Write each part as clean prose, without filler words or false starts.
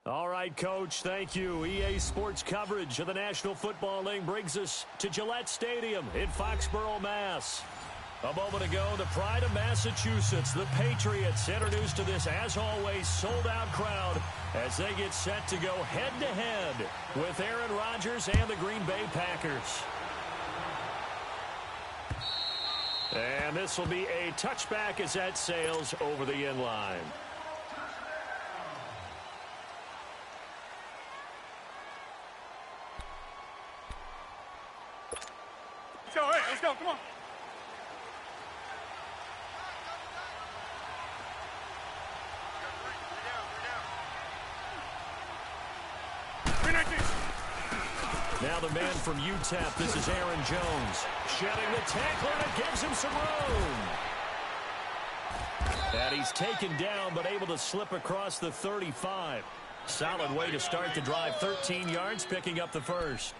All right, Coach, thank you. EA Sports coverage of the National Football League brings us to Gillette Stadium in Foxborough, Mass. A moment ago, the pride of Massachusetts, the Patriots, introduced to this, as always, sold-out crowd as they get set to go head-to-head with Aaron Rodgers and the Green Bay Packers. And this will be a touchback as that sails over the end line. Let's go, come on. Now the man from UTEP, this is Aaron Jones. Shedding the tackler, and it gives him some room. And he's taken down, but able to slip across the 35. Solid way to start the drive. 13 yards, picking up the first.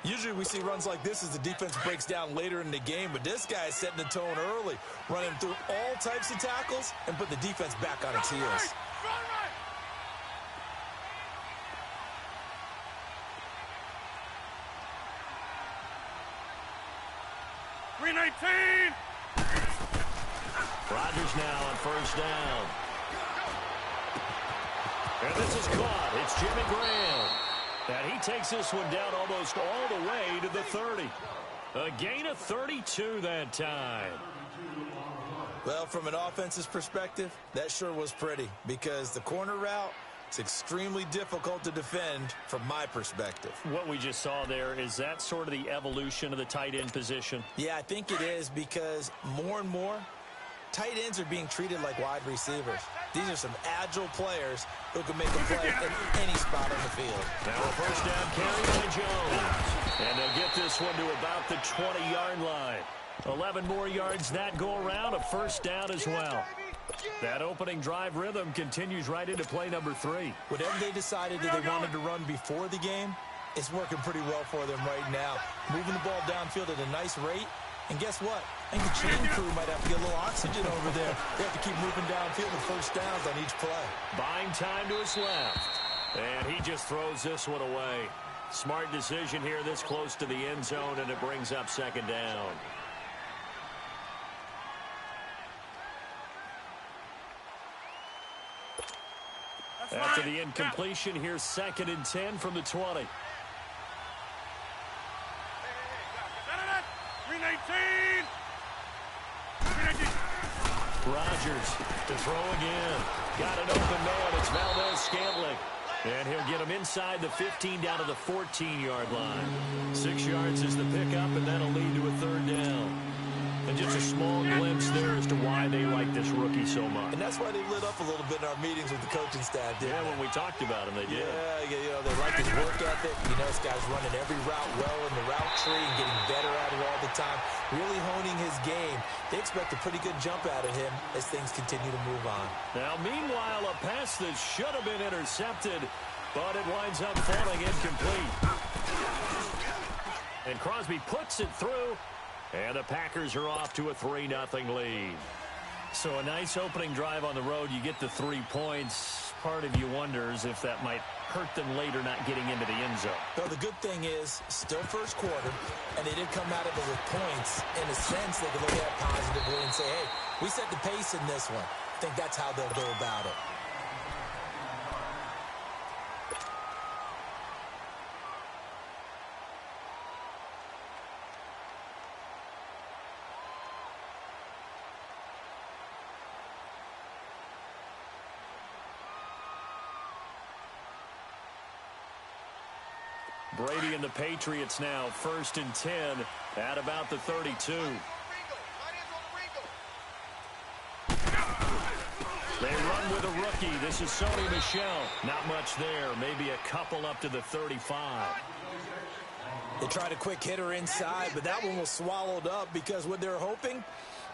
Usually we see runs like this as the defense breaks down later in the game, but this guy is setting the tone early, running through all types of tackles and put the defense back on its heels. 319. Rodgers now on first down. And this is caught. It's Jimmy Graham. And he takes this one down almost all the way to the 30. A gain of 32 that time. Well, from an offense's perspective, that sure was pretty because the corner route is extremely difficult to defend from my perspective. What we just saw there, is that sort of the evolution of the tight end position? Yeah, I think it is because more and more, tight ends are being treated like wide receivers. These are some agile players who can make a play in any spot on the field. Now a first down carry by Jones. And they'll get this one to about the 20-yard line. 11 more yards that go around, a first down as well. That opening drive rhythm continues right into play number 3. Whatever they decided that they wanted to run before the game, it's working pretty well for them right now. Moving the ball downfield at a nice rate. And guess what? I think the chain crew might have to get a little oxygen over there. They have to keep moving downfield with first downs on each play. Buying time to his left. And he just throws this one away. Smart decision here this close to the end zone, and it brings up second down. After the incompletion, here's 2nd and 10 from the 20. 319. Rodgers to throw again. Got an open man. It's Valdez-Scantling. And he'll get him inside the 15 down to the 14-yard line. 6 yards is the pickup, and that'll lead to a third down. And just a small glimpse there as to why they like this rookie so much. And that's why they lit up a little bit in our meetings with the coaching staff, didn't when we talked about him, they did. Yeah, you know, they like his work ethic. You know, this guy's running every route well in the route tree and getting better at it all the time. Really honing his game. They expect a pretty good jump out of him as things continue to move on. Now, meanwhile, a pass that should have been intercepted, but it winds up falling incomplete. And Crosby puts it through. And the Packers are off to a 3-0 lead. So a nice opening drive on the road. You get the 3 points. Part of you wonders if that might hurt them later not getting into the end zone. Well, the good thing is, still first quarter, and they did come out of it with points. In a sense, they can look at it positively and say, hey, we set the pace in this one. I think that's how they'll go about it. Brady and the Patriots now 1st and 10 at about the 32. They run with a rookie. This is Sony Michel. Not much there. Maybe a couple up to the 35. They tried a quick hitter inside, but that one was swallowed up because what they're hoping,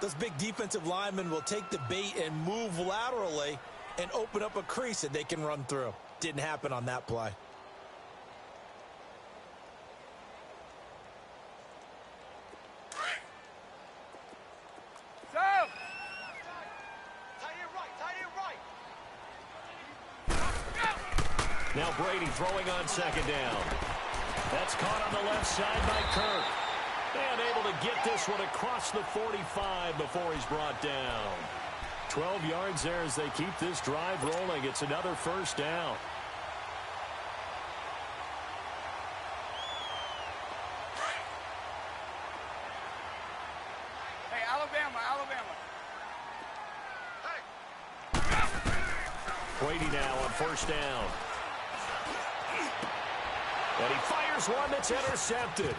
those big defensive linemen will take the bait and move laterally and open up a crease that they can run through. Didn't happen on that play. Now Brady throwing on second down. That's caught on the left side by Kirk. And able to get this one across the 45 before he's brought down. 12 yards there as they keep this drive rolling. It's another first down. Hey, Alabama. Brady now on first down. And he fires one that's intercepted.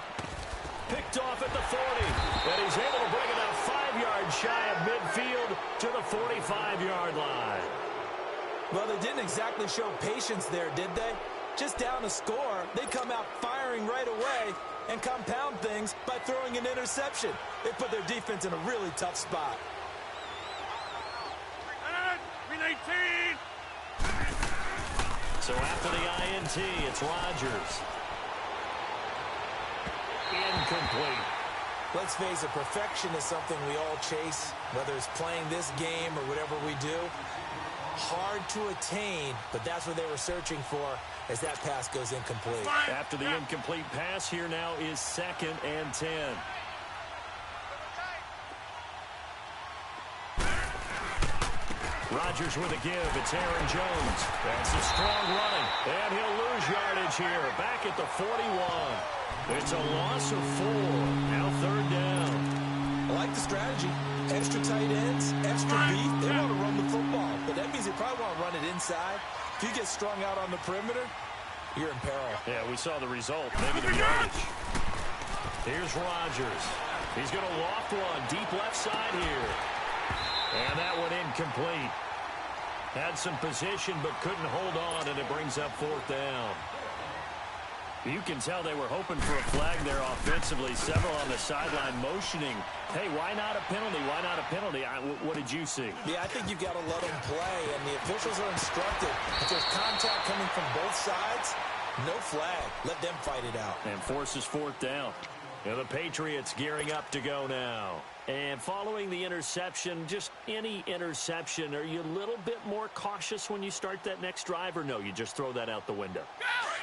Picked off at the 40. And he's able to bring it out 5 yards shy of midfield to the 45-yard line. Well, they didn't exactly show patience there, did they? Just down a score, they come out firing right away and compound things by throwing an interception. They put their defense in a really tough spot. Green 18. So after the INT, it's Rodgers. Incomplete. Let's face it, perfection is something we all chase, whether it's playing this game or whatever we do. Hard to attain, but that's what they were searching for as that pass goes incomplete. After the incomplete pass, here now is 2nd and 10. Rodgers with a give. It's Aaron Jones. That's a strong running. And he'll lose yardage here. Back at the 41. It's a loss of 4. Now 3rd down. I like the strategy. Extra tight ends, extra beef. They want to run the football, but that means they probably want to run it inside. If you get strung out on the perimeter, you're in peril. Yeah, we saw the result. Negative yardage. Here's Rodgers. He's going to loft one deep left side here. And that one incomplete. Had some position but couldn't hold on, and it brings up 4th down. You can tell they were hoping for a flag there offensively. Several on the sideline motioning. Hey, why not a penalty? Why not a penalty? What did you see? Yeah, I think you've got to let them play, and the officials are instructed. If there's contact coming from both sides, no flag. Let them fight it out. And forces 4th down. Now the Patriots gearing up to go now. And following the interception, just any interception, are you a little bit more cautious when you start that next drive, or no, you just throw that out the window?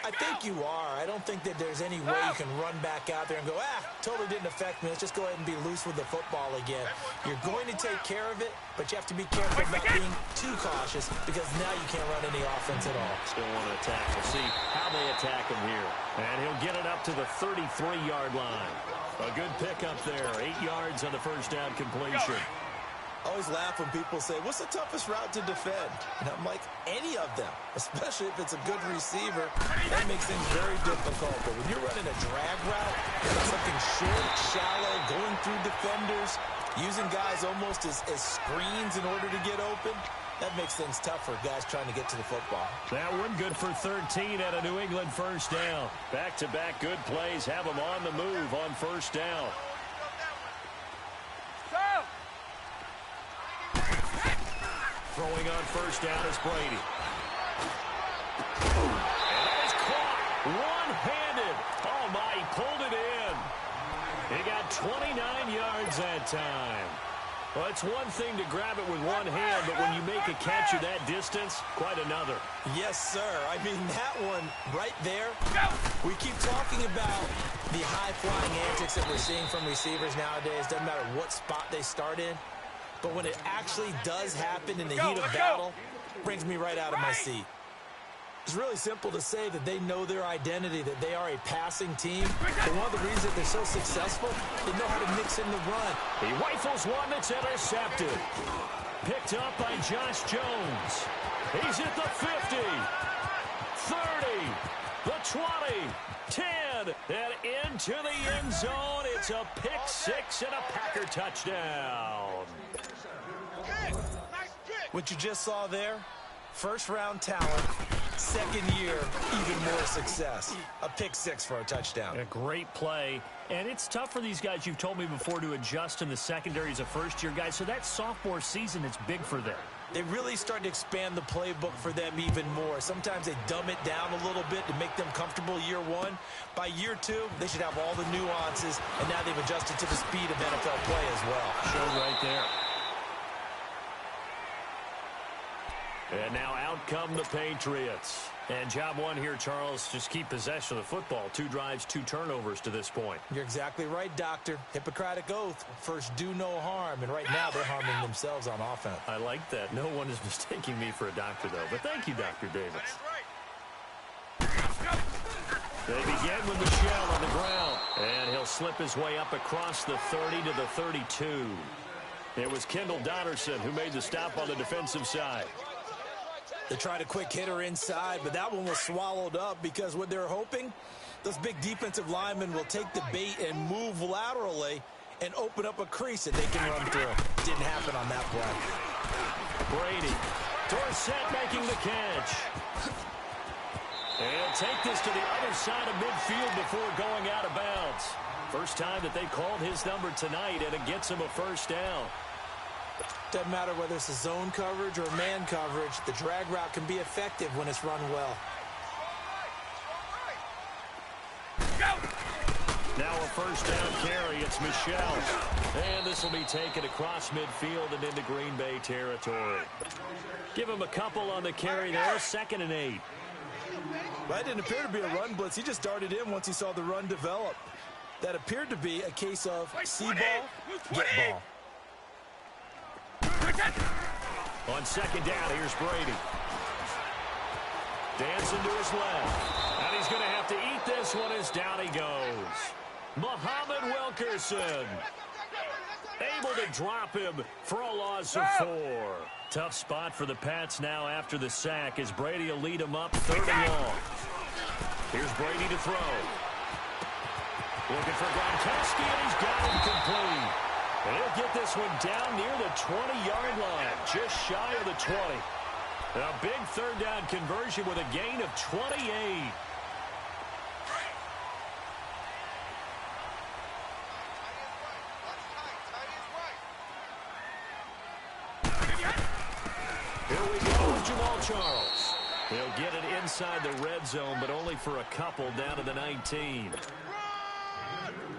I think you are. I don't think that there's any way you can run back out there and go, totally didn't affect me. Let's just go ahead and be loose with the football again. You're going to take care of it, but you have to be careful about being too cautious because now you can't run any offense at all. Still want to attack. We'll see how they attack him here. And he'll get it up to the 33-yard line. A good pickup there. 8 yards on the first down completion. I always laugh when people say, what's the toughest route to defend? And I'm like, any of them, especially if it's a good receiver. That makes things very difficult. But when you're running a drag route, something short, shallow, going through defenders, using guys almost as screens in order to get open, that makes things tough for guys trying to get to the football. That one good for 13 at a New England first down. Back-to-back good plays have them on the move on first down. Throwing on first down is Brady. And that is caught one-handed. Oh, my, he pulled it in. He got 29 yards that time. Well, it's one thing to grab it with one hand, but when you make a catch at that distance, quite another. Yes, sir. I mean, that one right there, we keep talking about the high-flying antics that we're seeing from receivers nowadays. Doesn't matter what spot they start in. But when it actually does happen in the heat of battle, it brings me right out of my seat. It's really simple to say that they know their identity, that they are a passing team. But one of the reasons that they're so successful, they know how to mix in the run. He rifles one that's intercepted. Picked up by Josh Jones. He's at the 50, 30, the 20, 10, and into the end zone. It's a pick-6 and a Packer touchdown. What you just saw there, first-round talent, second year, even more success. A pick-6 for a touchdown. A great play. And it's tough for these guys, you've told me before, to adjust in the secondary as a first-year guy. So that sophomore season is big for them. They really start to expand the playbook for them even more. Sometimes they dumb it down a little bit to make them comfortable year one. By year two, they should have all the nuances, and now they've adjusted to the speed of NFL play as well. Showed right there. And now out come the Patriots. And job one here, Charles, just keep possession of the football. 2 drives, 2 turnovers to this point. You're exactly right, Doctor. Hippocratic oath. First, do no harm. And right now, they're harming themselves on offense. I like that. No one is mistaking me for a doctor, though. But thank you, Dr. Davis. They begin with Michel on the ground. And he'll slip his way up across the 30 to the 32. It was Kendall Donnerson who made the stop on the defensive side. They tried a quick hitter inside, but that one was swallowed up because what they're hoping, those big defensive linemen will take the bait and move laterally and open up a crease that they can run through. Didn't happen on that play. Brady. Dorsett making the catch. And he'll take this to the other side of midfield before going out of bounds. First time that they called his number tonight, and it gets him a first down. Doesn't matter whether it's a zone coverage or man coverage, the drag route can be effective when it's run well. Now a first down carry, it's Michel. And this will be taken across midfield and into Green Bay territory. Give him a couple on the carry there, 2nd and 8. Well, that didn't appear to be a run blitz. He just darted in once he saw the run develop. That appeared to be a case of see ball, get ball. On 2nd down, here's Brady. Dancing to his left. And he's going to have to eat this one as down he goes. Muhammad Wilkerson. Able to drop him for a loss of 4. Tough spot for the Pats now after the sack as Brady will lead him up 3rd and long. Here's Brady to throw. Looking for Gronkowski, and he's got him complete. And he'll get this one down near the 20-yard line, just shy of the 20. A big 3rd down conversion with a gain of 28. Here we go with Jamal Charles. He'll get it inside the red zone, but only for a couple down to the 19.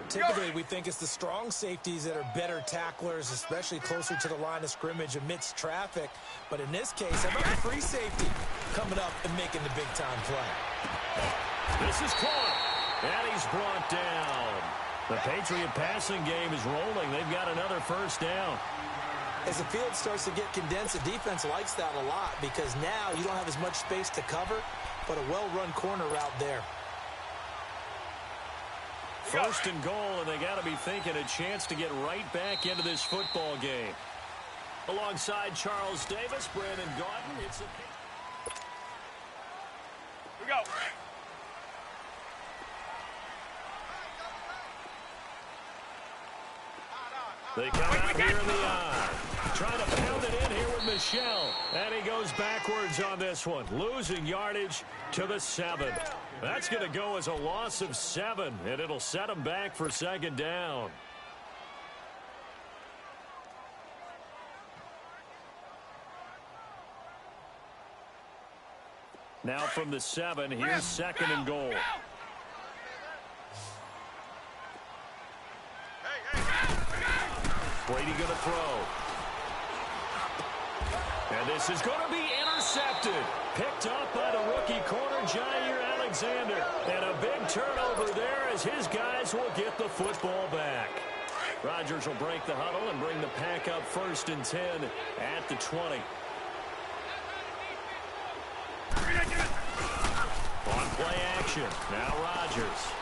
Typically, we think it's the strong safeties that are better tacklers, especially closer to the line of scrimmage amidst traffic. But in this case, how about the free safety coming up and making the big-time play? This is caught, and he's brought down. The Patriot passing game is rolling. They've got another first down. As the field starts to get condensed, the defense likes that a lot because now you don't have as much space to cover, but a well-run corner route there. 1st and goal, and they got to be thinking a chance to get right back into this football game. Alongside Charles Davis, Brandon Gaudin, it's a... We go. They come out here in the eye. Trying to pound it in here with Michel. And he goes backwards on this one. Losing yardage to the 7. That's going to go as a loss of 7, and it'll set him back for 2nd down. Now from the 7, here's 2nd and goal. Brady going to throw. And this is going to be intercepted. Picked up by the rookie corner, Jair Alexander. And a big turnover there as his guys will get the football back. Rodgers will break the huddle and bring the pack up 1st and 10 at the 20. On play action. Now Rodgers.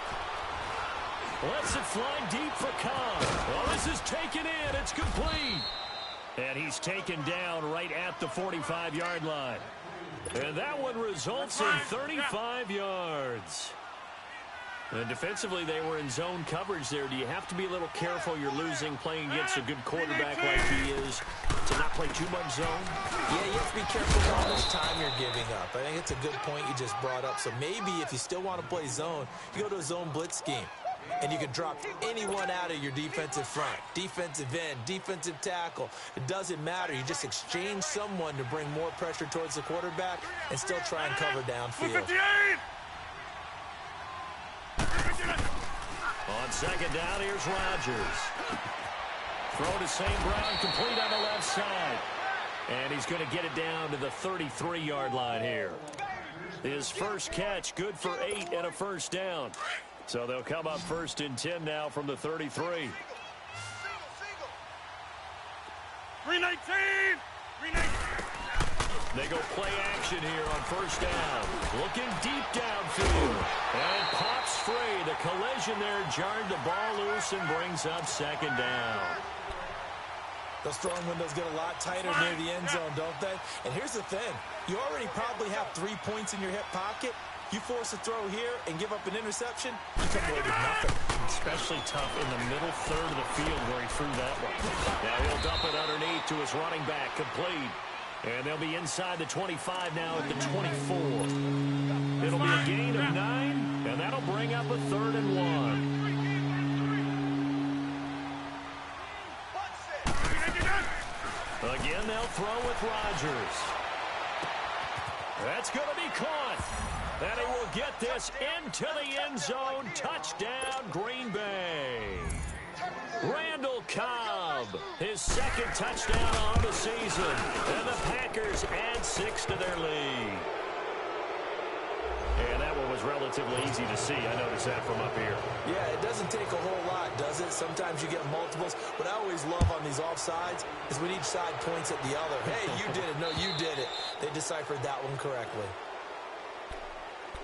Lets it fly deep for Cobb. Well, this is taken in. It's complete. And he's taken down right at the 45-yard line. And that one results in 35 yards. And defensively, they were in zone coverage there. Do you have to be a little careful you're losing playing against a good quarterback like he is to not play too much zone? Yeah, you have to be careful how much time you're giving up. I think it's a good point you just brought up. So maybe if you still want to play zone, you go to a zone blitz scheme. And you can drop anyone out of your defensive front, defensive end, defensive tackle. It doesn't matter. You just exchange someone to bring more pressure towards the quarterback and still try and cover downfield. On 2nd down, here's Rodgers. Throw to St. Brown, complete on the left side. And he's going to get it down to the 33-yard line here. His first catch, good for 8 and a first down. So they'll come up 1st and 10 now from the 33. 319! 319! They go play action here on 1st down. Looking deep downfield. And pops free. The collision there jarred the ball loose and brings up 2nd down. Those throwing windows get a lot tighter near the end zone, don't they? And here's the thing. You already probably have 3 points in your hip pocket. You force a throw here and give up an interception, you come away with nothing. Especially tough in the middle third of the field where he threw that one. Now he'll dump it underneath to his running back, complete. And they'll be inside the 25 now at the 24. It'll be a gain of 9, and that'll bring up a 3rd and 1. Again, they'll throw with Rodgers. That's going to be caught. And he will get this into the end zone. Touchdown, Green Bay. Randall Cobb, his 2nd touchdown on the season. And the Packers add 6 to their lead. And that one was relatively easy to see. I noticed that from up here. Yeah, it doesn't take a whole lot, does it? Sometimes you get multiples. What I always love on these offsides is when each side points at the other. Hey, you did it. No, you did it. They deciphered that one correctly.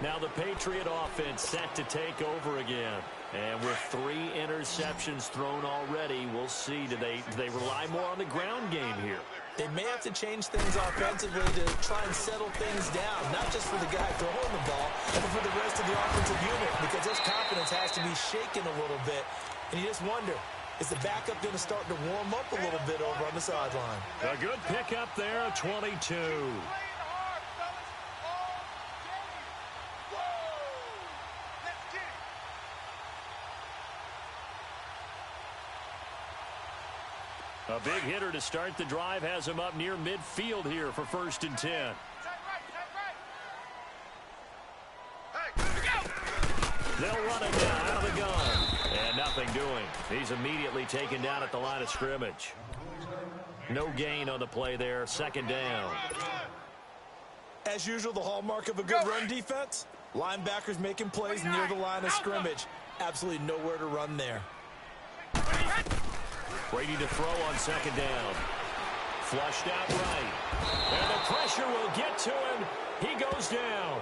Now the Patriot offense set to take over again. And with 3 interceptions thrown already, we'll see. Do they rely more on the ground game here? They may have to change things offensively to try and settle things down, not just for the guy throwing the ball, but for the rest of the offensive unit, because his confidence has to be shaken a little bit. And you just wonder, is the backup going to start to warm up a little bit over on the sideline? A good pickup there, 22. A big hitter to start the drive has him up near midfield here for 1st and 10. They'll run it down out of the gun. And nothing doing. He's immediately taken down at the line of scrimmage. No gain on the play there. 2nd down. As usual, the hallmark of a good run defense, linebackers making plays near the line of scrimmage. Absolutely nowhere to run there. Brady to throw on 2nd down. Flushed out right. And the pressure will get to him. He goes down.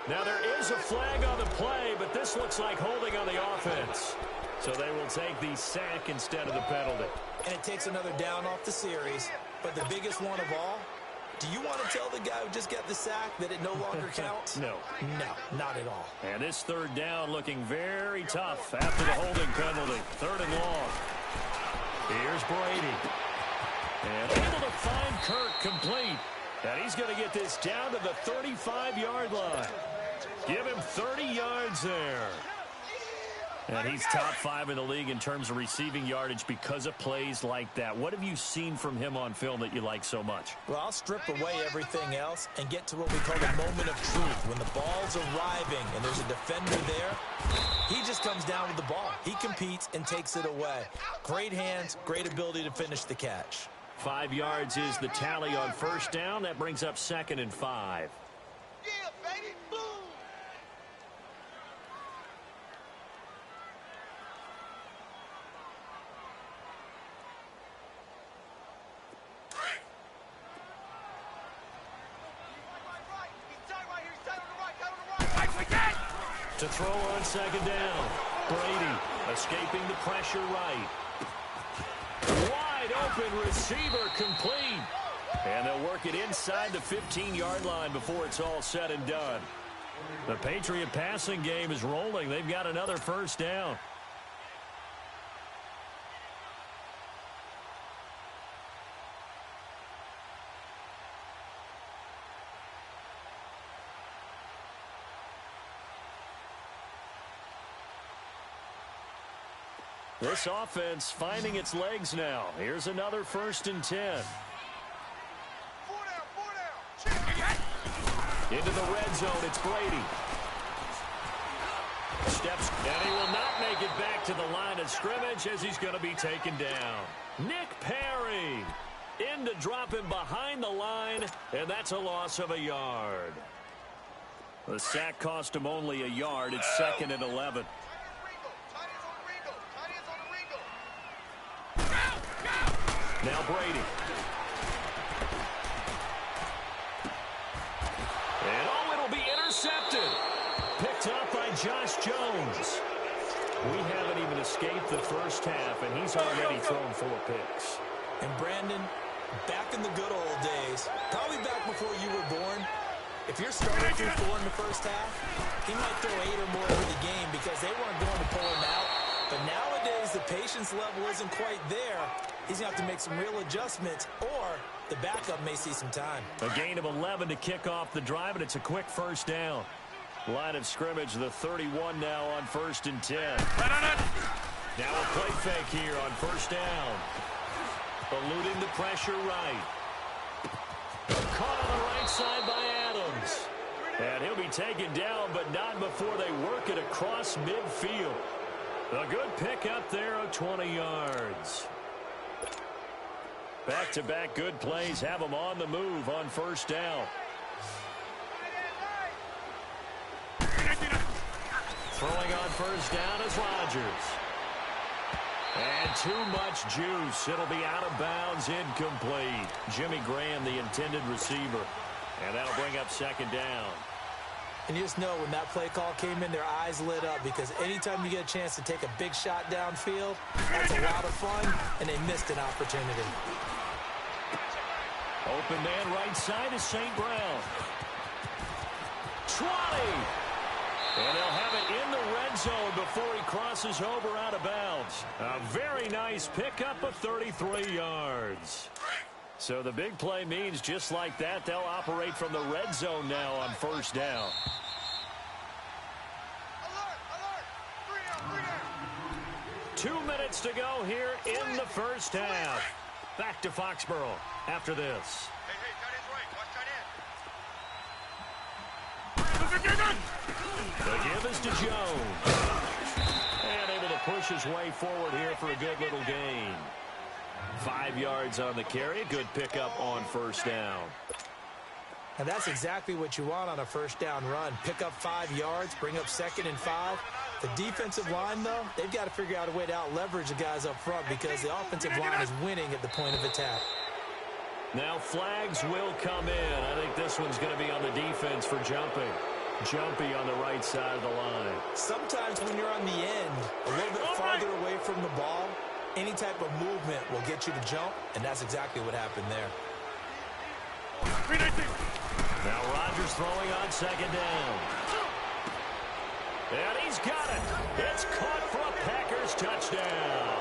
Now there is a flag on the play, but this looks like holding on the offense. So they will take the sack instead of the penalty. And it takes another down off the series. But the biggest one of all, do you want to tell the guy who just got the sack that it no longer counts? No. No, not at all. And this 3rd down looking very tough after the holding penalty. 3rd and long. Here's Brady. And able to find Kirk complete. And he's going to get this down to the 35-yard line. Give him 30 yards there. And he's top 5 in the league in terms of receiving yardage because of plays like that. What have you seen from him on film that you like so much? Well, I'll strip away everything else and get to what we call the moment of truth. When the ball's arriving and there's a defender there, he just comes down with the ball. He competes and takes it away. Great hands, great ability to finish the catch. 5 yards is the tally on 1st down. That brings up 2nd and 5. Yeah, baby, boom! To throw on 2nd down. Brady escaping the pressure right. Wide open receiver complete. And they'll work it inside the 15-yard line before it's all said and done. The Patriot passing game is rolling. They've got another 1st down. This offense finding its legs now. Here's another 1st and 10. Into the red zone, it's Brady. Steps, and he will not make it back to the line of scrimmage as he's going to be taken down. Nick Perry in to drop him behind the line, and that's a loss of a yard. The sack cost him only a yard. It's 2nd and 11. Now Brady. And it'll be intercepted. Picked up by Josh Jones. We haven't even escaped the first half, and he's already thrown 4 picks. And Brandon, back in the good old days, probably back before you were born, if you're starting through 4 in the first half, he might throw 8 or more over the game because they weren't going to pull him out. But nowadays, the patience level isn't quite there. He's going to have to make some real adjustments, or the backup may see some time. A gain of 11 to kick off the drive, and it's a quick first down. Line of scrimmage, the 31 now on 1st and 10. Now a play fake here on first down. Eluding the pressure right. Caught on the right side by Adams. And he'll be taken down, but not before they work it across midfield. A good pickup there of 20 yards. Back-to-back good plays have them on the move on first down. Throwing on first down is Rodgers. And too much juice. It'll be out of bounds, incomplete. Jimmy Graham, the intended receiver. And that'll bring up 2nd down. And you just know when that play call came in, their eyes lit up because anytime you get a chance to take a big shot downfield, that's a lot of fun, and they missed an opportunity. Open man right side is St. Brown. 20! And they'll have it in the red zone before he crosses over out of bounds. A very nice pickup of 33 yards. So the big play means just like that, they'll operate from the red zone now on first down. Alert! 2 minutes to go here in the first half. Back to Foxborough after this. Hey, tight end's right. Watch tight end. The give is to Jones. And able to push his way forward here for a good little gain. 5 yards on the carry. Good pickup on first down. And that's exactly what you want on a first down run. Pick up 5 yards, bring up 2nd and 5. The defensive line, though, they've got to figure out a way to out-leverage the guys up front because the offensive line is winning at the point of attack. Now flags will come in. I think this one's going to be on the defense for jumping. Jumpy on the right side of the line. Sometimes when you're on the end, a little bit farther away from the ball, any type of movement will get you to jump, and that's exactly what happened there. Now Rodgers throwing on 2nd down. And he's got it. It's caught for a Packers touchdown.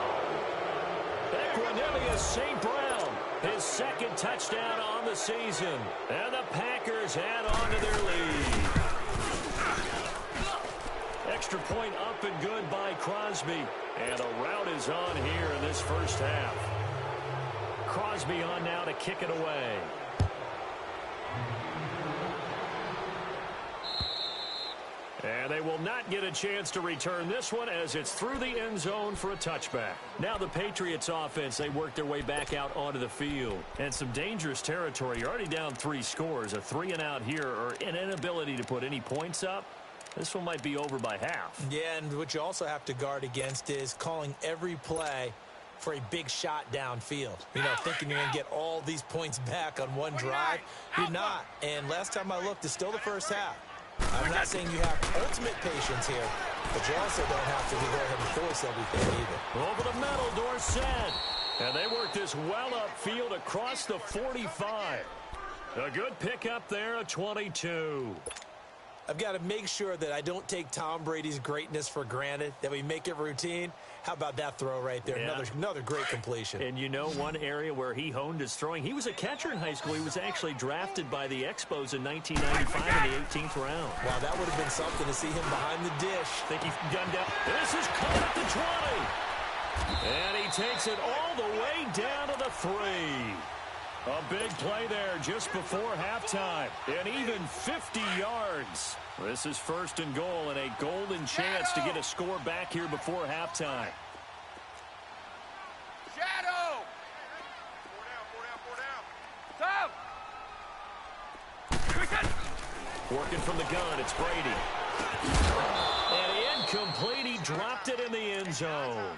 Equanimeous St. Brown, his 2nd touchdown on the season. And the Packers add on to their lead. Extra point up and good by Crosby. And the route is on here in this first half. Crosby on now to kick it away. And they will not get a chance to return this one as it's through the end zone for a touchback. Now the Patriots offense, they work their way back out onto the field. And some dangerous territory. You're already down 3 scores. A 3-and-out here or an inability to put any points up. This one might be over by half. Yeah, and what you also have to guard against is calling every play for a big shot downfield. You know, thinking you're going to get all these points back on one drive. You're not. And last time I looked, it's still the first half. I'm not saying you have ultimate patience here, but you also don't have to go ahead and force everything either. Over the middle, Dorsett. And they work this well upfield across the 45. A good pickup there, a 22. I've got to make sure that I don't take Tom Brady's greatness for granted, that we make it routine. How about that throw right there? Yeah. Another great completion. And you know one area where he honed his throwing, he was a catcher in high school. He was actually drafted by the Expos in 1995 in the 18th round. Wow, that would have been something to see him behind the dish. Think he's gunned down. This is caught at the 20. And he takes it all the way down to the 3. A big play there just before halftime. And even 50 yards. This is 1st and goal and a golden chance to get a score back here before halftime. Shadow! 4 down. Tom! Working from the gun, it's Brady. And incomplete, he dropped it in the end zone.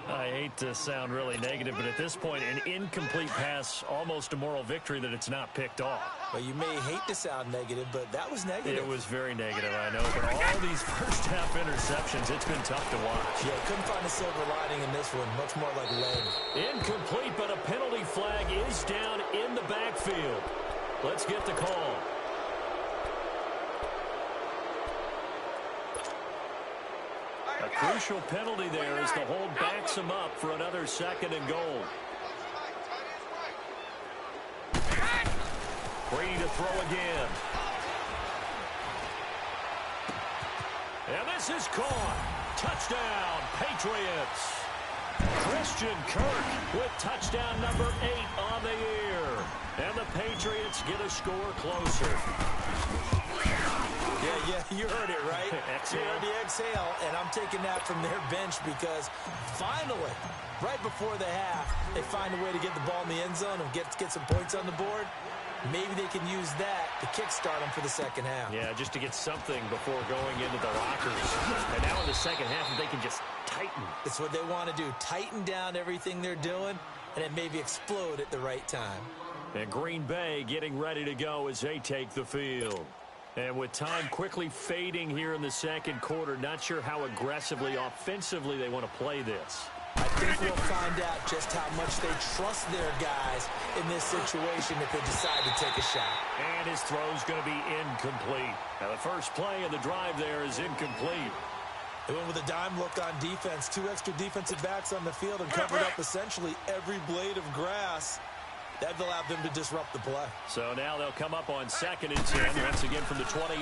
I hate to sound really negative, but at this point, an incomplete pass, almost a moral victory that it's not picked off. Well, you may hate to sound negative, but that was negative. It was very negative, I know, but all these first-half interceptions, it's been tough to watch. Yeah, couldn't find a silver lining in this one. Much more like lead. Incomplete, but a penalty flag is down in the backfield. Let's get the call. A crucial penalty there as the hold backs him up for another 2nd and goal. Brady to throw again. And this is caught. Touchdown, Patriots. Christian Kirk with touchdown number 8 on the year. And the Patriots get a score closer. Yeah, you heard it, right? Exhale. You heard the exhale, and I'm taking that from their bench because finally, right before the half, they find a way to get the ball in the end zone and get some points on the board. Maybe they can use that to kickstart them for the second half. Yeah, just to get something before going into the lockers. And now in the second half, they can just tighten. It's what they want to do. Tighten down everything they're doing, and then maybe explode at the right time. And Green Bay getting ready to go as they take the field. And with time quickly fading here in the second quarter, not sure how aggressively, offensively they want to play this. I think we'll find out just how much they trust their guys in this situation if they decide to take a shot. And his throw's going to be incomplete. Now the first play of the drive there is incomplete. They went with a dime look on defense. 2 extra defensive backs on the field and covered up essentially every blade of grass. That allowed them to disrupt the play. So now they'll come up on 2nd and 10. Once again from the 28.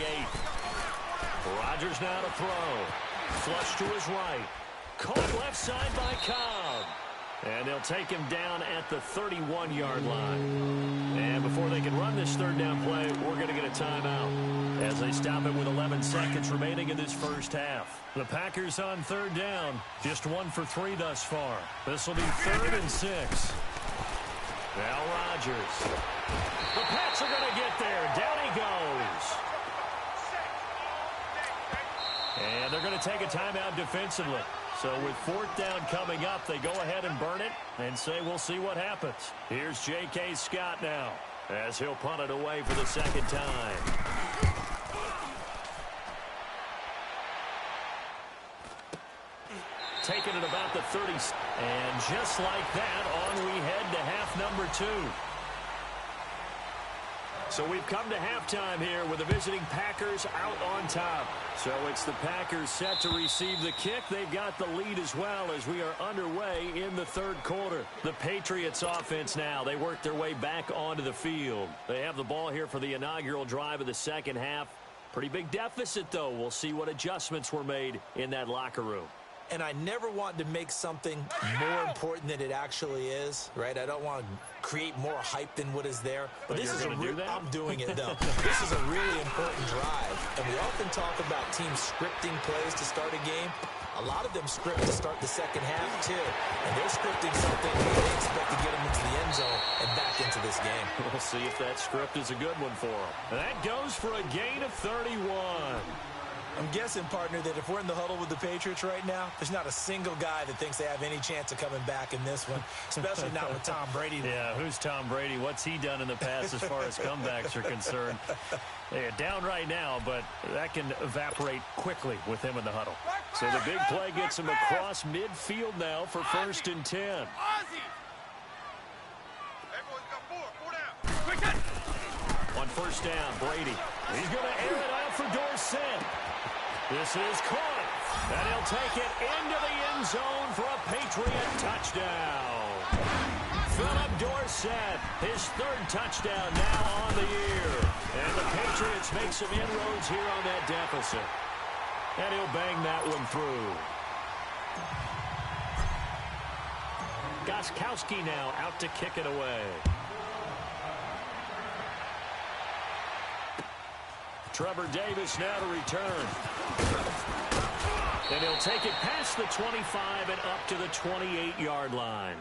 Rodgers now to throw. Flush to his right. Caught left side by Cobb. And they'll take him down at the 31-yard line. And before they can run this 3rd down play, we're going to get a timeout as they stop it with 11 seconds remaining in this first half. The Packers on 3rd down. Just 1 for 3 thus far. This will be 3rd and 6. Now Rodgers. The Pats are going to get there. Down he goes. And they're going to take a timeout defensively. So with 4th down coming up, they go ahead and burn it and say we'll see what happens. Here's J.K. Scott now as he'll punt it away for the 2nd time. Taking it about the 30. And just like that, on we head to half number 2. So we've come to halftime here with the visiting Packers out on top. So it's the Packers set to receive the kick. They've got the lead as well as we are underway in the 3rd quarter. The Patriots offense now, they work their way back onto the field. They have the ball here for the inaugural drive of the 2nd half. Pretty big deficit, though. We'll see what adjustments were made in that locker room. And I never want to make something more important than it actually is, right? I don't want to create more hype than what is there. But this is I'm doing it, though. This is a really important drive. And we often talk about teams scripting plays to start a game. A lot of them script to start the 2nd half, too. And they're scripting something they expect to get them into the end zone and back into this game. We'll see if that script is a good one for them. That goes for a gain of 31. I'm guessing, partner, that if we're in the huddle with the Patriots right now, there's not a single guy that thinks they have any chance of coming back in this one, especially not with Tom Brady. Yeah, who's Tom Brady? What's he done in the past as far as comebacks are concerned? They're down right now, but that can evaporate quickly with him in the huddle. So the big play gets him across midfield now for 1st and 10. On 1st down, Brady. He's going to air it out for Dorsett. This is caught, and he'll take it into the end zone for a Patriot touchdown. Philip Dorsett, his 3rd touchdown now on the year. And the Patriots make some inroads here on that deficit. And he'll bang that one through. Gostkowski now out to kick it away. Trevor Davis now to return. And he'll take it past the 25 and up to the 28-yard line.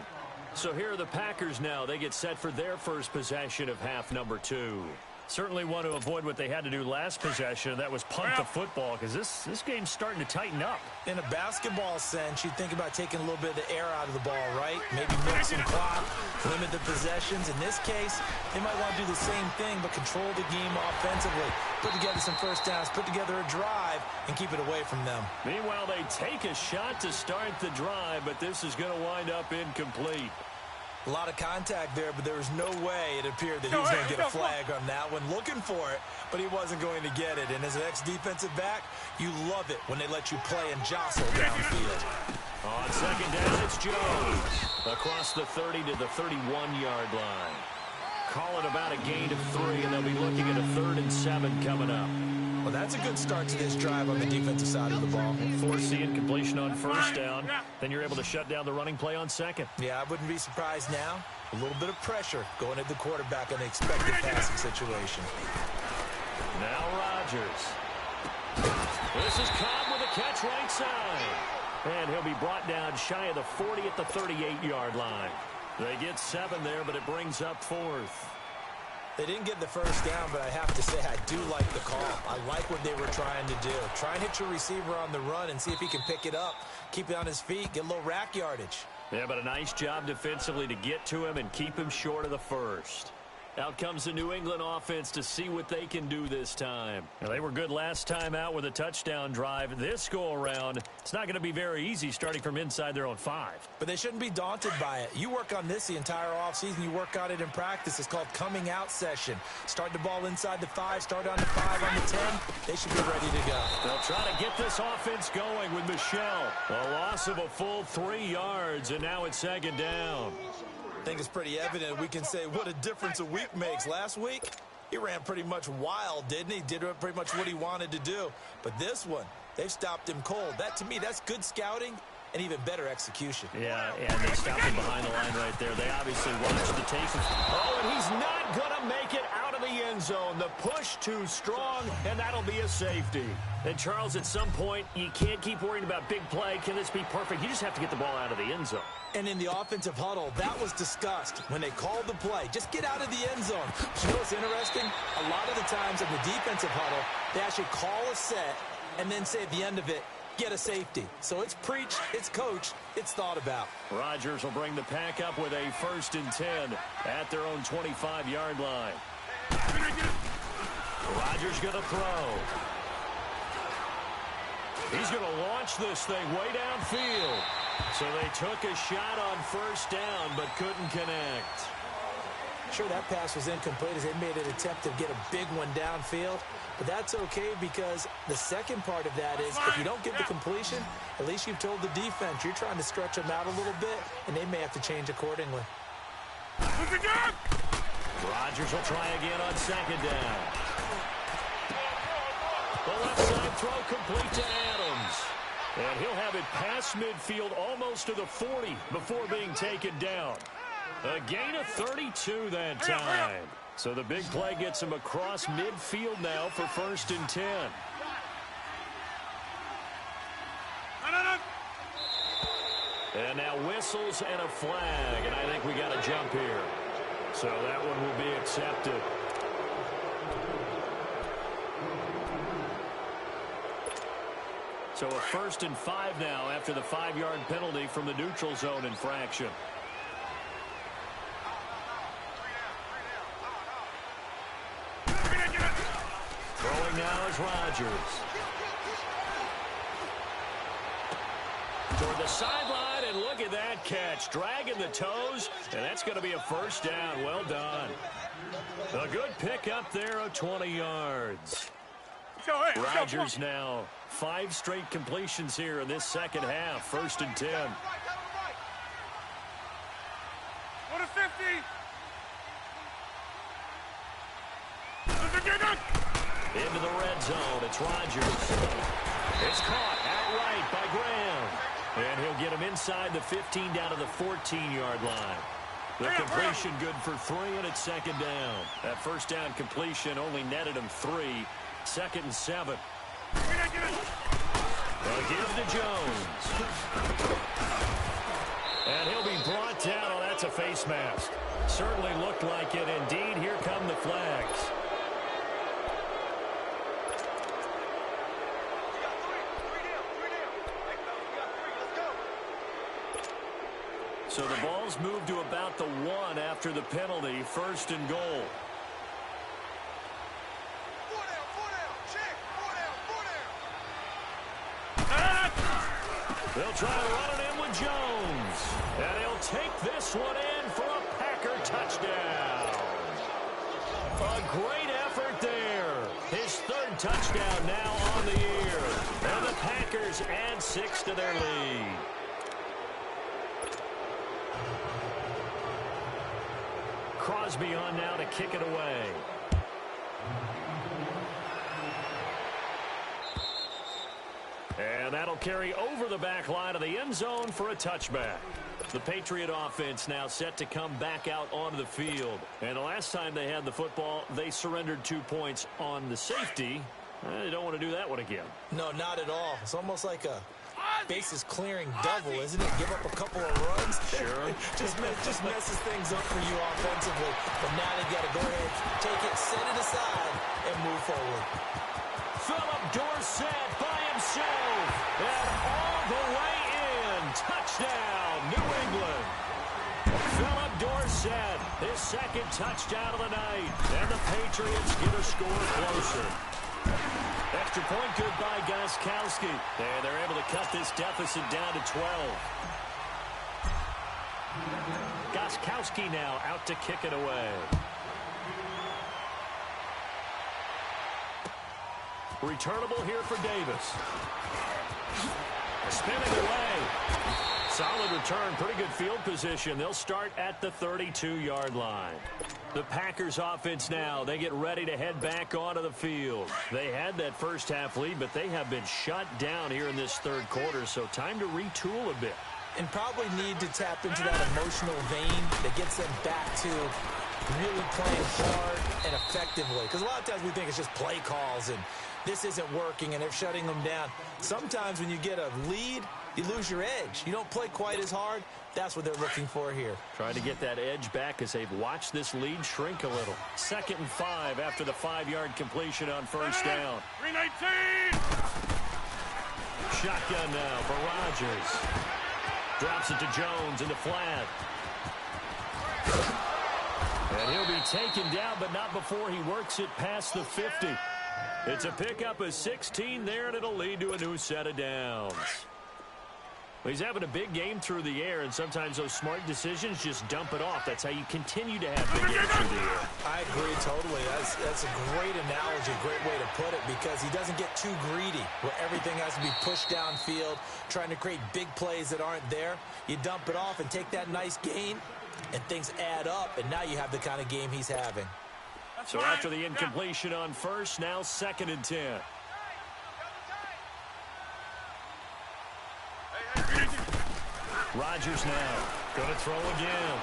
So here are the Packers now. They get set for their first possession of half number 2. Certainly want to avoid what they had to do last possession. That was punt the football, because this game's starting to tighten up. In a basketball sense, you think about taking a little bit of the air out of the ball, right? Maybe milk some clock, limit the possessions. In this case, they might want to do the same thing, but control the game offensively. Put together some first downs, put together a drive, and keep it away from them. Meanwhile, they take a shot to start the drive, but this is going to wind up incomplete. A lot of contact there, but there was no way it appeared that he was going to get a flag on that one. Looking for it, but he wasn't going to get it. And as an ex-defensive back, you love it when they let you play and jostle downfield. On second down, it's Jones. Across the 30 to the 31-yard line. Call it about a gain of 3, and they'll be looking at a 3rd and 7 coming up. Well, that's a good start to this drive on the defensive side of the ball. Force the incompletion on first down. Then you're able to shut down the running play on second. Yeah, I wouldn't be surprised now. A little bit of pressure going at the quarterback on the expected passing situation. Now Rodgers. This is Cobb with a catch right side. And he'll be brought down shy of the 40 at the 38-yard line. They get 7 there, but it brings up 4th. They didn't get the first down, but I have to say I do like the call. I like what they were trying to do. Try and hit your receiver on the run and see if he can pick it up. Keep it on his feet, get a little rack yardage. Yeah, but a nice job defensively to get to him and keep him short of the first. Out comes the New England offense to see what they can do this time. Now, they were good last time out with a touchdown drive. This go-around, it's not going to be very easy starting from inside their own 5. But they shouldn't be daunted by it. You work on this the entire offseason. You work on it in practice. It's called coming out session. Start the ball inside the 5, start on the 5, on the 10. They should be ready to go. They'll try to get this offense going with Michel. A loss of a full 3 yards, and now it's second down. I think it's pretty evident we can say what a difference a week makes. Last week, he ran pretty much wild, didn't he? Did pretty much what he wanted to do. But this one, they've stopped him cold. That, to me, that's good scouting and even better execution. Yeah, and they stopped him behind the line right there. They obviously watched the tape. Oh, and he's not going to make it out of the end zone. The push too strong, and that'll be a safety. And, Charles, at some point, you can't keep worrying about big play. Can this be perfect? You just have to get the ball out of the end zone. And in the offensive huddle, that was discussed when they called the play. Just get out of the end zone. You know what's interesting? A lot of the times in the defensive huddle, they actually call a set and then say at the end of it, get a safety. So it's preached, it's coached, it's thought about. Rodgers will bring the pack up with a 1st and 10 at their own 25-yard line. Rodgers going to throw. He's going to launch this thing way downfield. So they took a shot on first down, but couldn't connect. Sure, that pass was incomplete as they made an attempt to get a big one downfield. But that's okay because the second part of that is if you don't get the completion, at least you've told the defense you're trying to stretch them out a little bit, and they may have to change accordingly. Rodgers will try again on second down. The left side throw complete to Adams. And he'll have it past midfield almost to the 40 before being taken down. A gain of 32 that time. So the big play gets him across midfield now for 1st and 10. And now whistles and a flag, and I think we got a jump here. So that one will be accepted. So a 1st and 5 now after the 5-yard penalty from the neutral zone infraction. Throwing now is Rodgers. Toward the sideline, and look at that catch. Dragging the toes, and that's going to be a 1st down. Well done. A good pick up there of 20 yards. Rodgers now 5 straight completions here in this second half. 1st and 10. What a 50! Into the red zone. It's Rodgers. It's caught outright by Graham. And he'll get him inside the 15 down to the 14-yard line. The completion good for 3, and it's second down. That first down completion only netted him 3. 2nd and 7. They'll give to Jones. And he'll be brought down. Oh, that's a face mask. Certainly looked like it. Indeed, here come the flags. So the ball's moved to about the 1 after the penalty, 1st and goal. They'll try to run it in with Jones. And he'll take this one in for a Packer touchdown. A great effort there. His 3rd touchdown now on the year. And the Packers add 6 to their lead. Crosby on now to kick it away. And that'll carry over the back line of the end zone for a touchback. The Patriot offense now set to come back out onto the field. And the last time they had the football, they surrendered 2 points on the safety. They don't want to do that one again. No, not at all. It's almost like a bases clearing double, isn't it? Give up a couple of runs. Sure. just messes things up for you offensively. But now they got to go ahead, take it, set it aside, and move forward. Philip Dorsett by himself. And all the way in. Touchdown, New England. Philip Dorsett, his 2nd touchdown of the night. And the Patriots get a score closer. Extra point good by Gostkowski. And they're able to cut this deficit down to 12. Gostkowski now out to kick it away. Returnable here for Davis. Spinning away. Solid return. Pretty good field position. They'll start at the 32-yard line. The Packers offense now, they get ready to head back onto the field. They had that first half lead, but they have been shut down here in this 3rd quarter, so time to retool a bit. And probably need to tap into that emotional vein that gets them back to really playing hard and effectively. Because a lot of times we think it's just play calls and this isn't working and they're shutting them down. Sometimes when you get a lead, you lose your edge. You don't play quite as hard. That's what they're looking for here. Trying to get that edge back as they've watched this lead shrink a little. 2nd and 5 after the 5-yard completion on 1st down. 319. Shotgun now for Rodgers. Drops it to Jones into flat. And he'll be taken down, but not before he works it past the 50. It's a pickup of 16 there, and it'll lead to a new set of downs. Well, he's having a big game through the air, and sometimes those smart decisions just dump it off. That's how you continue to have big games through the air. I agree totally. That's a great analogy, great way to put it, because he doesn't get too greedy where everything has to be pushed downfield, trying to create big plays that aren't there. You dump it off and take that nice gain, and things add up, and now you have the kind of game he's having. So after the incompletion on 1st, now 2nd and 10. Rodgers now going to throw again.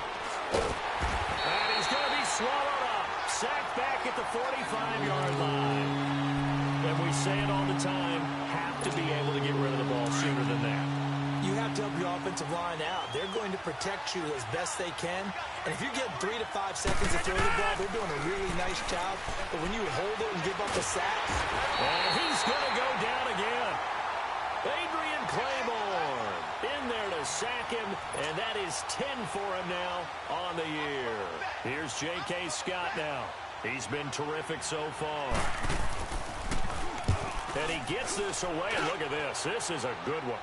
And he's going to be swallowed up. Sacked back at the 45-yard line. And we say it all the time, have to be able to get rid of the ball sooner than that. You have to help your offensive line out. They're going to protect you as best they can. And if you get 3 to 5 seconds to throw the ball, they're doing a really nice job. But when you hold it and give up a sack. And he's going to go down again. Adrian Claiborne in there to sack him. And that is 10 for him now on the year. Here's J.K. Scott now. He's been terrific so far. And he gets this away. Look at this. This is a good one.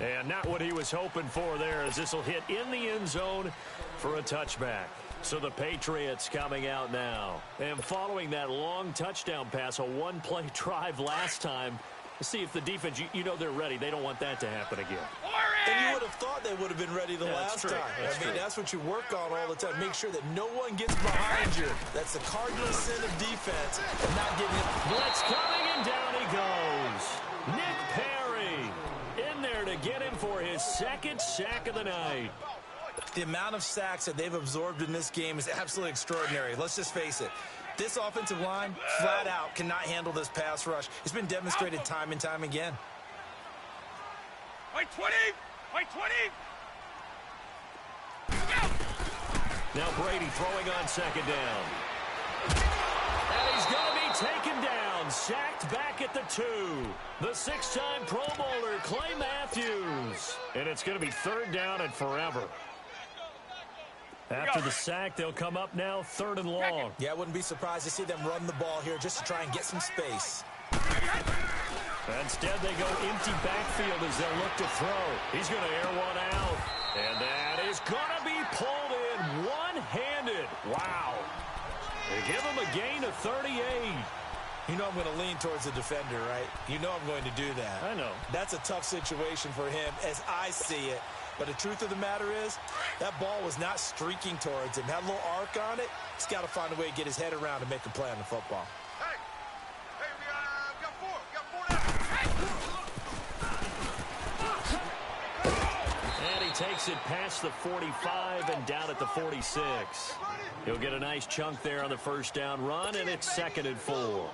And not what he was hoping for there, as this will hit in the end zone for a touchback. So the Patriots coming out now. And following that long touchdown pass, a one-play drive last time, see if the defense, you know they're ready. They don't want that to happen again. And you would have thought they would have been ready the last time. That's what you work on all the time. Make sure that no one gets behind you. That's the cardinal sin of defense, and not getting it. Blitz coming, and down he goes. Nick Perry in there to get him for his 2nd sack of the night. The amount of sacks that they've absorbed in this game is absolutely extraordinary. Let's just face it. This offensive line, flat out, cannot handle this pass rush. It's been demonstrated time and time again. White 20! White 20! Now Brady throwing on 2nd down. And he's going to be taken down. And sacked back at the 2. The 6-time Pro Bowler, Clay Matthews. And it's going to be 3rd down and forever. After the sack, they'll come up now 3rd and long. Yeah, I wouldn't be surprised to see them run the ball here just to try and get some space. Instead, they go empty backfield as they'll look to throw. He's going to air one out. And that is going to be pulled in one-handed. Wow. They give him a gain of 38. You know I'm going to lean towards the defender, right? You know I'm going to do that. I know. That's a tough situation for him as I see it. But the truth of the matter is, that ball was not streaking towards him. Had a little arc on it. He's got to find a way to get his head around and make a play on the football. Hey, we got 4. And he takes it past the 45 and down at the 46. He'll get a nice chunk there on the 1st down run, and it's 2nd and 4.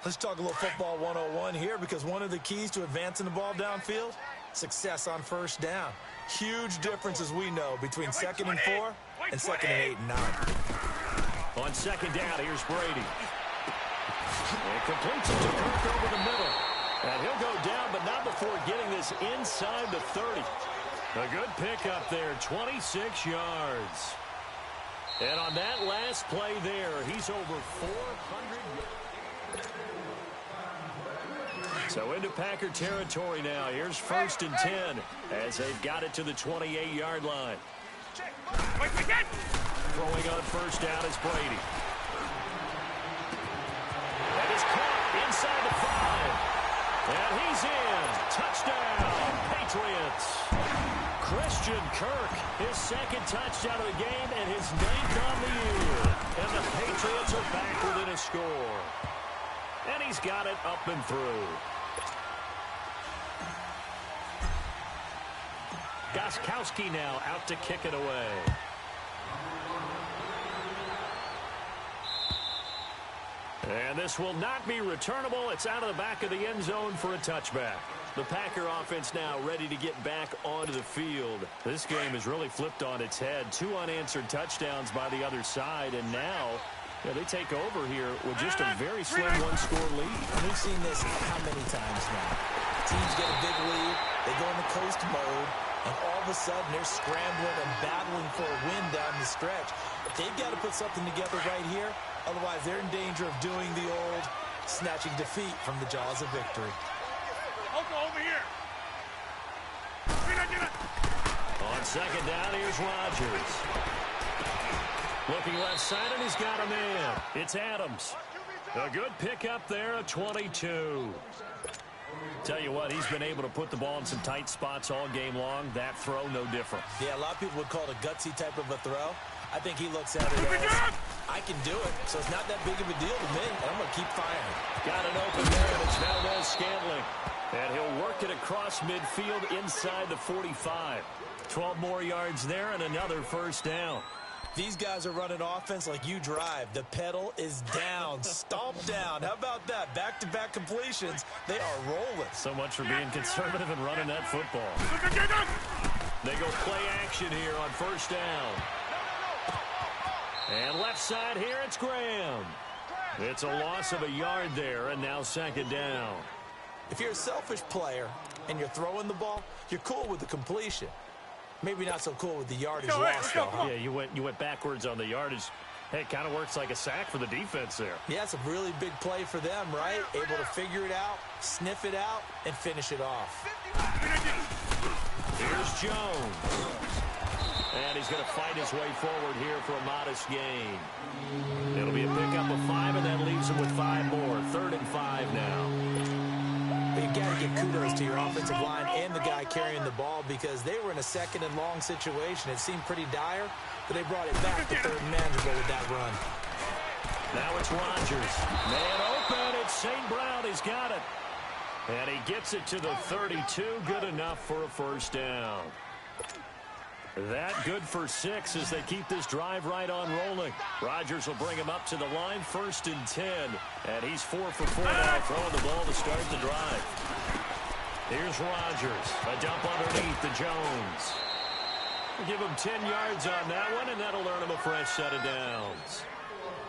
Let's talk a little football 101 here, because one of the keys to advancing the ball downfield, success on 1st down. Huge difference, as we know, between 2nd and 4 and 2nd and 8 and 9. On 2nd down, here's Brady. And completes it to Kirk over the middle. And he'll go down, but not before getting this inside the 30. A good pickup there, 26 yards. And on that last play there, he's over 400 yards. So into Packer territory now. Here's 1st and 10 as they've got it to the 28-yard line. Throwing on 1st down is Brady. That is caught inside the 5. And he's in. Touchdown, Patriots. Christian Kirk, his 2nd touchdown of the game and his 9th on the year. And the Patriots are back within a score. And he's got it up and through. Gostkowski now out to kick it away. And this will not be returnable. It's out of the back of the end zone for a touchback. The Packer offense now ready to get back onto the field. This game has really flipped on its head. 2 unanswered touchdowns by the other side, and now they take over here with just a very slim 1-score lead. And we've seen this how many times now? Teams get a big lead, they go into coast mode, and all of a sudden they're scrambling and battling for a win down the stretch. But they've got to put something together right here. Otherwise, they're in danger of doing the old snatching defeat from the jaws of victory. Over here. On 2nd down, here's Rodgers. Looking left side, and he's got a man. It's Adams. A good pickup there, a 22. Tell you what, he's been able to put the ball in some tight spots all game long. That throw, no different. Yeah, a lot of people would call it a gutsy type of a throw. I think he looks at it as, I can do it, so it's not that big of a deal to me, and I'm going to keep firing. Got it open there, and it's Valdez-Scantling. And he'll work it across midfield inside the 45. 12 more yards there and another 1st down. These guys are running offense like you drive. The pedal is down, stomp down. How about that? Back-to-back completions. They are rolling. So much for being conservative and running that football. They go play action here on 1st down. And left side here, it's Graham. It's a loss of a yard there, and now 2nd down. If you're a selfish player and you're throwing the ball, you're cool with the completion. Maybe not so cool with the yardage loss, though. Yeah, you went backwards on the yardage. Hey, it kind of works like a sack for the defense there. Yeah, it's a really big play for them, right? Able to figure it out, sniff it out, and finish it off. Here's Jones. And he's going to fight his way forward here for a modest gain. It'll be a pickup of 5, and that leaves him with 5 more. 3rd and 5 now. But you've got to give kudos to your offensive line and the guy carrying the ball, because they were in a 2nd and long situation. It seemed pretty dire, but they brought it back to 3rd and manageable with that run. Now it's Rodgers. Man open. It's St. Brown. He's got it. And he gets it to the 32. Good enough for a 1st down. That good for 6 as they keep this drive right on rolling. Rodgers will bring him up to the line, 1st and 10. And he's 4 for 4 now, throwing the ball to start the drive. Here's Rodgers. A dump underneath to Jones. We'll give him 10 yards on that one, and that'll earn him a fresh set of downs.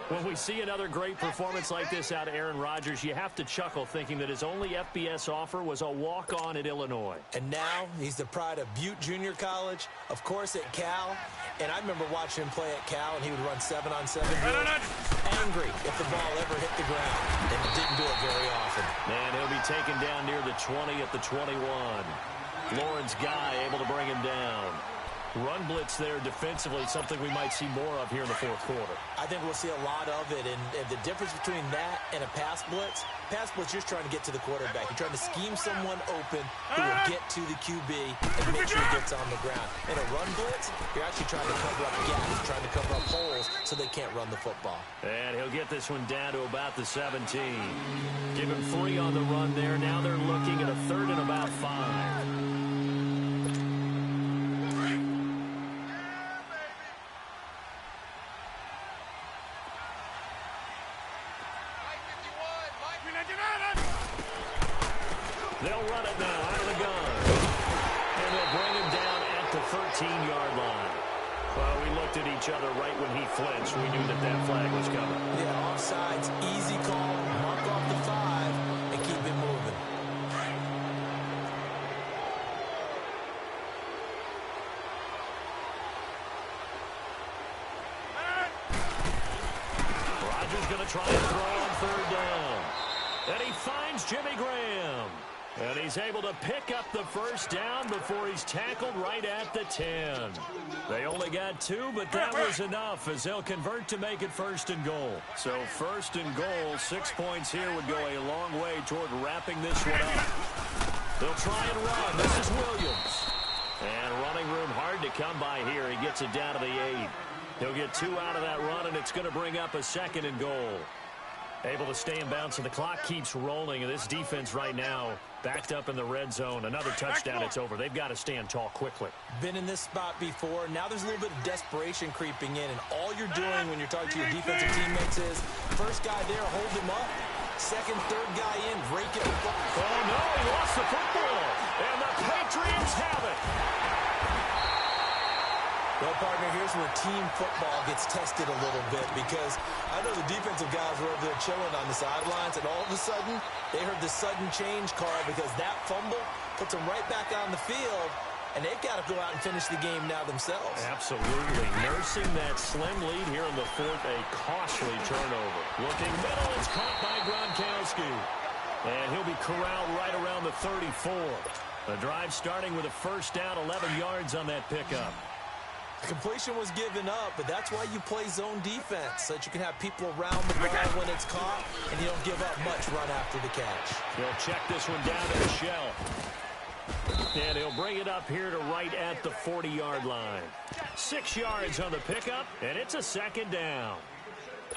When we see another great performance like this out of Aaron Rodgers, you have to chuckle thinking that his only FBS offer was a walk-on at Illinois. And now he's the pride of Butte Junior College, of course at Cal. And I remember watching him play at Cal, and he would run 7-on-7 drills. Angry if the ball ever hit the ground, and he didn't do it very often. And he'll be taken down near the 20 at the 21. Lawrence Guy able to bring him down. Run blitz there defensively, something we might see more of here in the fourth quarter. I think we'll see a lot of it, and the difference between that and a pass blitz you're just trying to get to the quarterback. You're trying to scheme someone open who will get to the QB and make sure he gets on the ground. In a run blitz, you're actually trying to cover up gaps, trying to cover up holes so they can't run the football. And he'll get this one down to about the 17. Give him 3 on the run there. Now they're looking at a 3rd and about 5. They'll run it now out of the gun. And they'll bring him down at the 13-yard line. Well, we looked at each other right when he flinched. We knew that that flag was coming. Yeah, offsides, easy call. Mark off the 5 and keep it moving. Rodgers going to try and throw on 3rd down. And he finds Jimmy Graham. And he's able to pick up the 1st down before he's tackled right at the 10. They only got 2, but that was enough as they'll convert to make it 1st and goal. So 1st and goal, 6 points here would go a long way toward wrapping this one up. They'll try and run. This is Williams. And running room hard to come by here. He gets it down to the 8. He'll get 2 out of that run, and it's going to bring up a 2nd and goal. Able to stay in bounds, so the clock keeps rolling, and this defense right now backed up in the red zone. Another touchdown, it's over. They've got to stand tall quickly. Been in this spot before. Now there's a little bit of desperation creeping in, and all you're doing when you're talking to your defensive teammates is, first guy there, hold him up. Second, third guy in, rake it. Oh, no, he lost the football, and the Patriots have it. Well, partner, here's where team football gets tested a little bit, because I know the defensive guys were over there chilling on the sidelines, and all of a sudden, they heard the sudden change call because that fumble puts them right back on the field, and they've got to go out and finish the game now themselves. Absolutely. Nursing that slim lead here in the 4th, a costly turnover. Looking middle, it's caught by Gronkowski. And he'll be corralled right around the 34. The drive starting with a 1st down, 11 yards on that pickup. Completion was given up, but that's why you play zone defense, so that you can have people around the ball when it's caught, and you don't give up much run after the catch. He'll check this one down to Michelle. And he'll bring it up here to right at the 40-yard line. 6 yards on the pickup, and it's a 2nd down.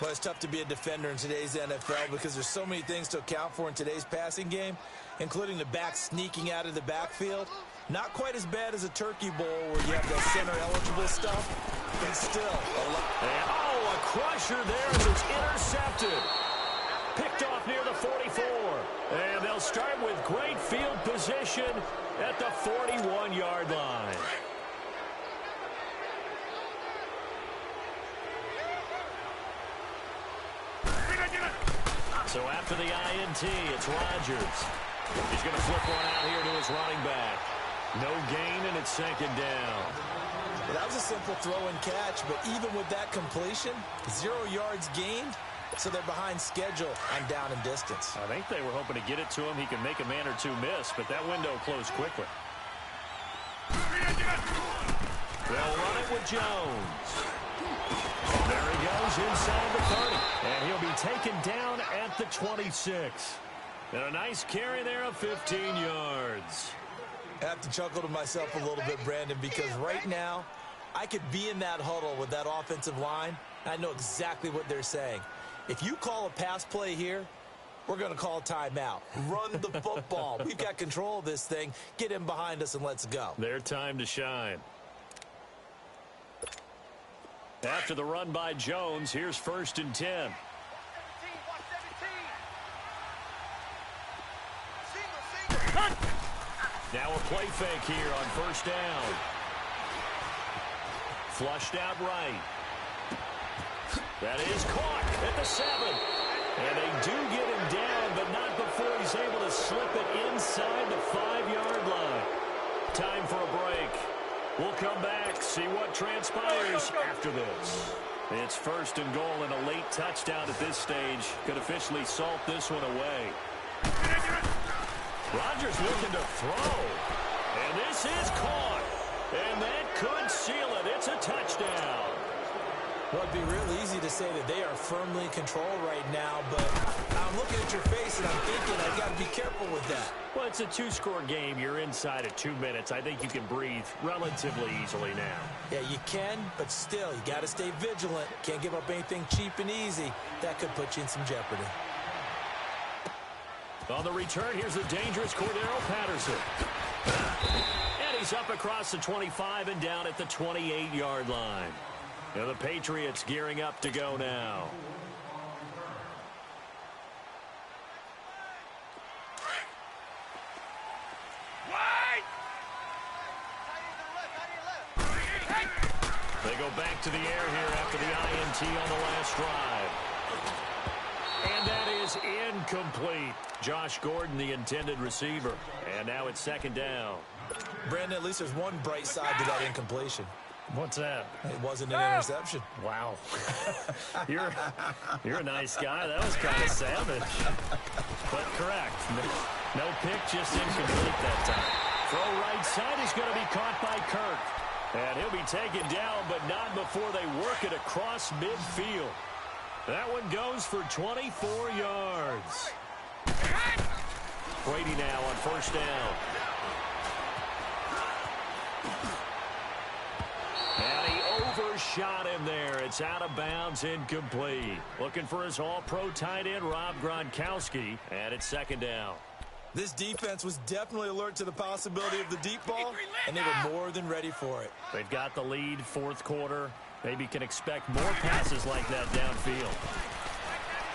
Well, it's tough to be a defender in today's NFL because there's so many things to account for in today's passing game, including the back sneaking out of the backfield. Not quite as bad as a turkey bowl where you have that center-eligible stuff, but still a lot. And, a crusher there as it's intercepted. Picked off near the 44. And they'll start with great field position at the 41-yard line. So after the INT, it's Rodgers. He's going to flip one out here to his running back. No gain, and it's 2nd down. Well, that was a simple throw and catch, but even with that completion, 0 yards gained, so they're behind schedule on down and distance. I think they were hoping to get it to him. He can make a man or two miss, but that window closed quickly. They'll run it with Jones. There he goes inside the 30, and he'll be taken down at the 26. And a nice carry there of 15 yards. I have to chuckle to myself a little bit, Brandon, because right now, I could be in that huddle with that offensive line. I know exactly what they're saying. If you call a pass play here, we're going to call a timeout. Run the football. We've got control of this thing. Get him behind us and let's go. Their time to shine. After the run by Jones, here's 1st and 10. Now a play fake here on 1st down. Flushed out right. That is caught at the 7. And they do get him down, but not before he's able to slip it inside the 5-yard line. Time for a break. We'll come back, see what transpires after this. It's 1st and goal and a late touchdown at this stage. Could officially salt this one away. Rodgers looking to throw. And this is caught. And that could seal it. It's a touchdown. Well, it'd be real easy to say that they are firmly in control right now, but I'm looking at your face and I'm thinking I've got to be careful with that. Well, it's a 2-score game. You're inside of 2 minutes. I think you can breathe relatively easily now. Yeah, you can, but still, you got to stay vigilant. Can't give up anything cheap and easy. That could put you in some jeopardy. On the return, here's the dangerous Cordero Patterson. And he's up across the 25 and down at the 28-yard line. Now the Patriots gearing up to go now. They go back to the air here after the INT on the last drive. And that is incomplete. Josh Gordon, the intended receiver. And now it's 2nd down. Brandon, at least there's one bright side to that incompletion. What's that? It wasn't an interception. Wow. You're a nice guy. That was kind of savage. But correct. No pick, just incomplete that time. Throw right side is going to be caught by Kirk. And he'll be taken down, but not before they work it across midfield. That one goes for 24 yards. Brady now on 1st down. And he overshot him there. It's out of bounds, incomplete. Looking for his all-pro tight end, Rob Gronkowski. And it's 2nd down. This defense was definitely alert to the possibility of the deep ball, and they were more than ready for it. They've got the lead, 4th quarter. Maybe can expect more passes like that downfield.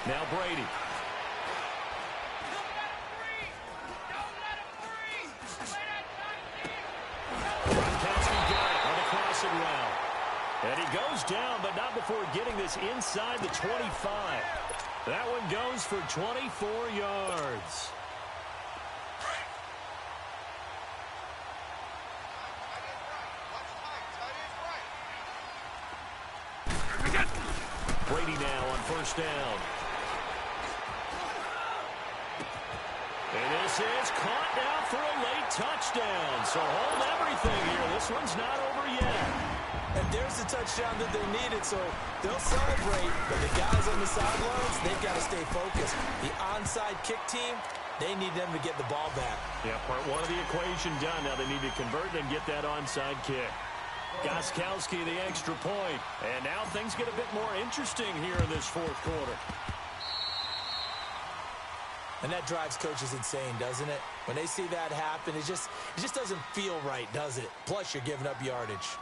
Now Brady. Gronkowski got it on the crossing route. And he goes down, but not before getting this inside the 25. That one goes for 24 yards. Brady now on 1st down. And this is caught now for a late touchdown. So hold everything here. This one's not over yet. And there's the touchdown that they needed, so they'll celebrate. But the guys on the sidelines, they've got to stay focused. The onside kick team, they need them to get the ball back. Yeah, part 1 of the equation done. Now they need to convert and get that onside kick. Gostkowski the extra point. And now things get a bit more interesting here in this 4th quarter. And that drives coaches insane, doesn't it? When they see that happen, it just doesn't feel right, does it? Plus, you're giving up yardage.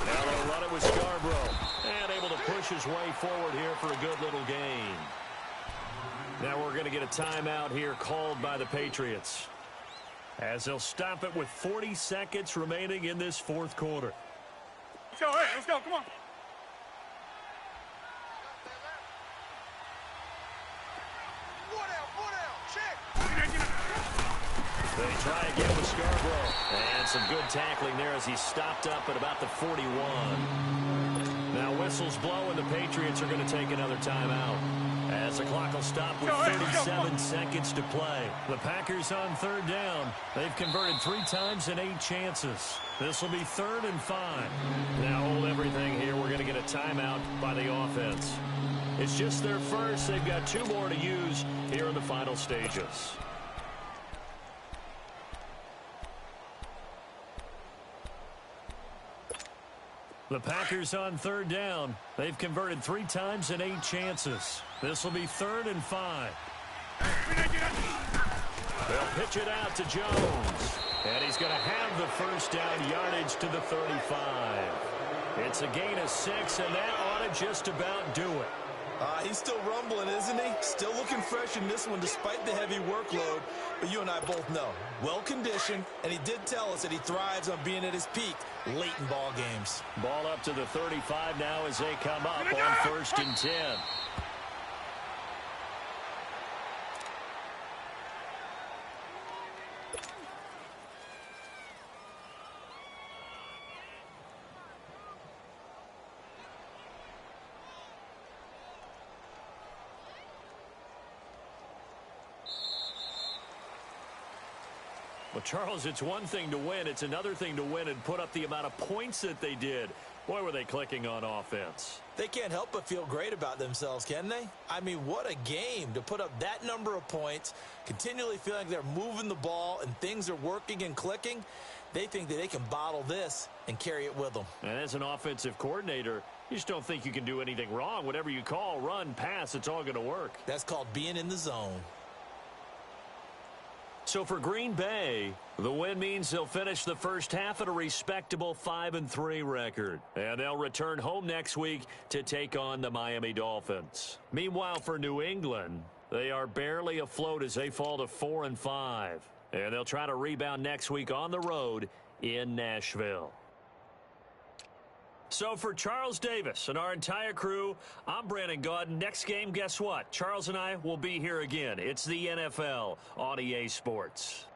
Now they'll run it with Scarborough. And able to push his way forward here for a good little gain. Now we're going to get a timeout here called by the Patriots, as they'll stop it with 40 seconds remaining in this 4th quarter. Let's go, hey, let's go, come on. They try again with Scarborough. And some good tackling there as he stopped up at about the 41. Now whistles blow and the Patriots are going to take another timeout, as the clock will stop with 37 seconds to play. The Packers on 3rd down. They've converted 3 times in 8 chances. This will be 3rd and 5. Now hold everything here. We're going to get a timeout by the offense. It's just their first. They've got 2 more to use here in the final stages. The Packers on third down. They've converted 3 times in 8 chances. This will be 3rd and 5. They'll pitch it out to Jones. And he's going to have the first down yardage to the 35. It's a gain of 6, and that ought to just about do it. He's still rumbling, isn't he? Still looking fresh in this one despite the heavy workload. But you and I both know, well-conditioned, and he did tell us that he thrives on being at his peak late in ball games. Ball up to the 35 now as they come up on 1st and 10. Well, Charles, it's one thing to win. It's another thing to win and put up the amount of points that they did. Boy, were they clicking on offense. They can't help but feel great about themselves, can they? I mean, what a game to put up that number of points, continually feeling like they're moving the ball and things are working and clicking. They think that they can bottle this and carry it with them. And as an offensive coordinator, you just don't think you can do anything wrong. Whatever you call, run, pass, it's all going to work. That's called being in the zone. So for Green Bay, the win means they'll finish the first half at a respectable 5-3 record. And they'll return home next week to take on the Miami Dolphins. Meanwhile, for New England, they are barely afloat as they fall to 4-5. And they'll try to rebound next week on the road in Nashville. So for Charles Davis and our entire crew, I'm Brandon Gaudin. Next game, guess what? Charles and I will be here again. It's the NFL on EA Sports.